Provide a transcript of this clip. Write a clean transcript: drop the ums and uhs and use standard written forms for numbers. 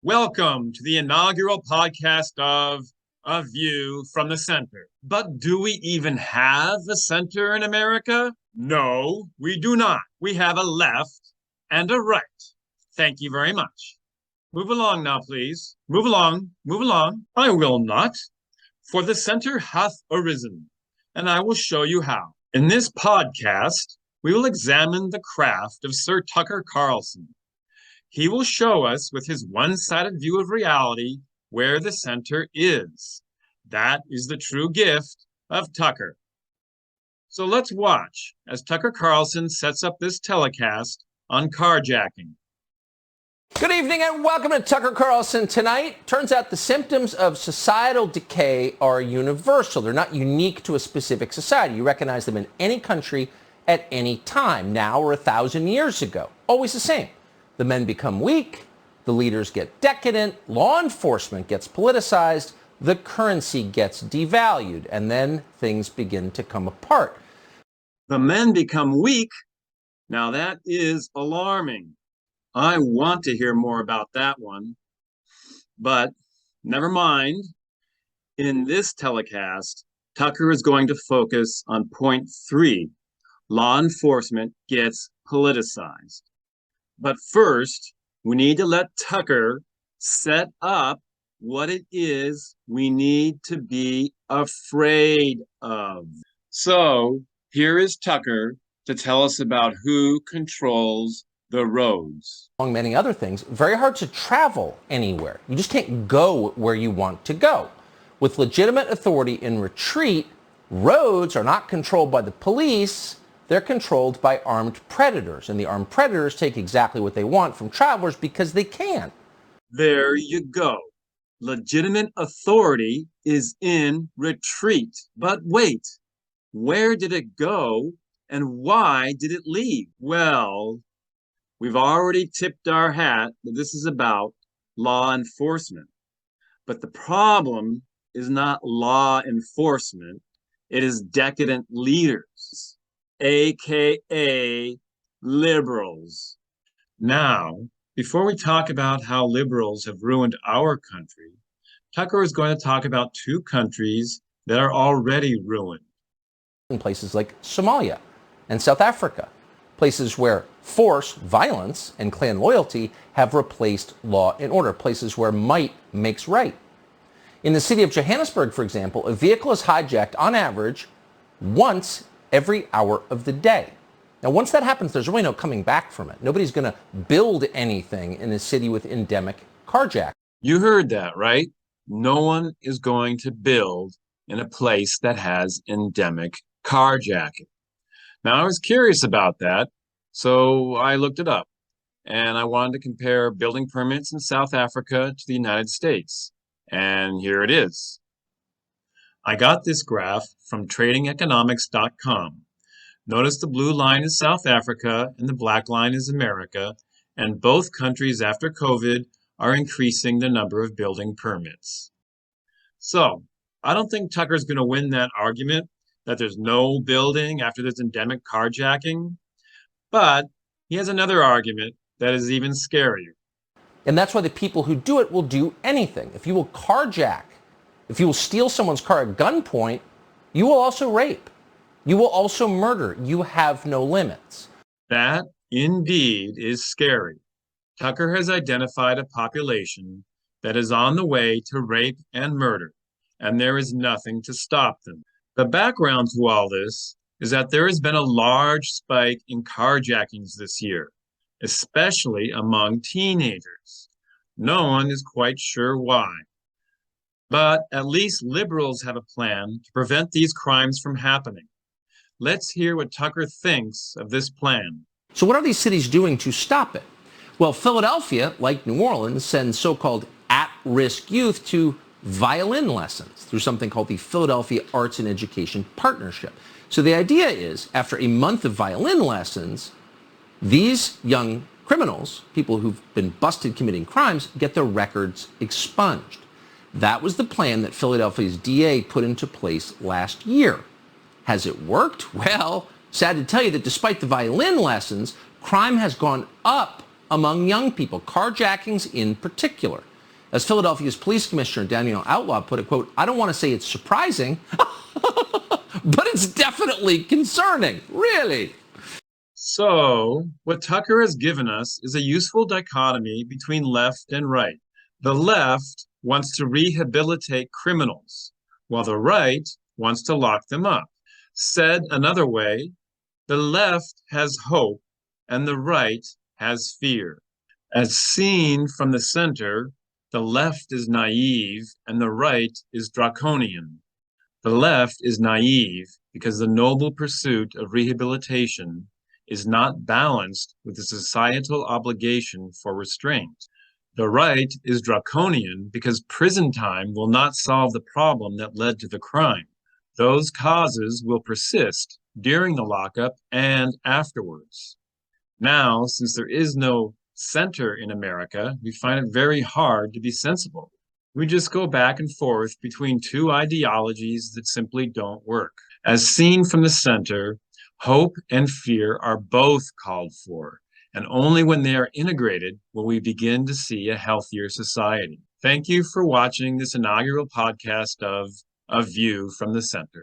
Welcome to the inaugural podcast of A View from the Center. But do we even have a center in America? No, we do not. We have a left and a right. Thank you very much. Move along now, please. Move along, move along. I will not, for the center hath arisen, and I will show you how. In this podcast, we will examine the craft of Sir Tucker Carlson. He will show us with his one-sided view of reality where the center is. That is the true gift of Tucker. So let's watch as Tucker Carlson sets up this telecast on carjacking. Good evening and welcome to Tucker Carlson Tonight. Turns out the symptoms of societal decay are universal. They're not unique to a specific society. You recognize them in any country at any time, now or 1,000 years ago. Always the same. The men become weak, the leaders get decadent, law enforcement gets politicized, the currency gets devalued, and then things begin to come apart. The men become weak? Now that is alarming. I want to hear more about that one. But never mind. In this telecast, Tucker is going to focus on point 3. Law enforcement gets politicized. But first, we need to let Tucker set up what it is we need to be afraid of. So here is Tucker to tell us about who controls the roads. Among many other things, very hard to travel anywhere. You just can't go where you want to go. With legitimate authority in retreat, roads are not controlled by the police. They're controlled by armed predators, and the armed predators take exactly what they want from travelers because they can. There you go. Legitimate authority is in retreat. But wait, where did it go and why did it leave? Well, we've already tipped our hat that this is about law enforcement. But the problem is not law enforcement. It is decadent leaders. AKA liberals. Now, before we talk about how liberals have ruined our country, Tucker is going to talk about 2 countries that are already ruined. In places like Somalia and South Africa, places where force, violence, and clan loyalty have replaced law and order, places where might makes right. In the city of Johannesburg, for example, a vehicle is hijacked on average once every hour of the day. Now, once that happens, there's really no coming back from it. Nobody's going to build anything in a city with endemic carjacking. You heard that, right? No one is going to build in a place that has endemic carjacking. Now, I was curious about that, so I looked it up, and I wanted to compare building permits in South Africa to the United States, and here it is. I got this graph from tradingeconomics.com. Notice the blue line is South Africa and the black line is America, and both countries after COVID are increasing the number of building permits. So, I don't think Tucker's going to win that argument that there's no building after this endemic carjacking, but he has another argument that is even scarier. And that's why the people who do it will do anything. If you will carjack, if you will steal someone's car at gunpoint, you will also rape. You will also murder. You have no limits. That, indeed, is scary. Tucker has identified a population that is on the way to rape and murder, and there is nothing to stop them. The background to all this is that there has been a large spike in carjackings this year, especially among teenagers. No one is quite sure why. But at least liberals have a plan to prevent these crimes from happening. Let's hear what Tucker thinks of this plan. So what are these cities doing to stop it? Well, Philadelphia, like New Orleans, sends so-called at-risk youth to violin lessons through something called the Philadelphia Arts and Education Partnership. So the idea is, after a month of violin lessons, these young criminals, people who've been busted committing crimes, get their records expunged. That was the plan that Philadelphia's DA put into place last year. Has it worked? Well, sad to tell you that despite the violin lessons, crime has gone up among young people, carjackings in particular. As Philadelphia's police commissioner Daniel Outlaw put it, quote, "I don't want to say it's surprising, but it's definitely concerning." Really? So, what Tucker has given us is a useful dichotomy between left and right. The left wants to rehabilitate criminals, while the right wants to lock them up. Said another way, the left has hope and the right has fear. As seen from the center, the left is naive and the right is draconian. The left is naive because the noble pursuit of rehabilitation is not balanced with the societal obligation for restraint. The right is draconian because prison time will not solve the problem that led to the crime. Those causes will persist during the lockup and afterwards. Now, since there is no center in America, we find it very hard to be sensible. We just go back and forth between two ideologies that simply don't work. As seen from the center, hope and fear are both called for, and only when they are integrated will we begin to see a healthier society. Thank you for watching this inaugural podcast of A View from the Center.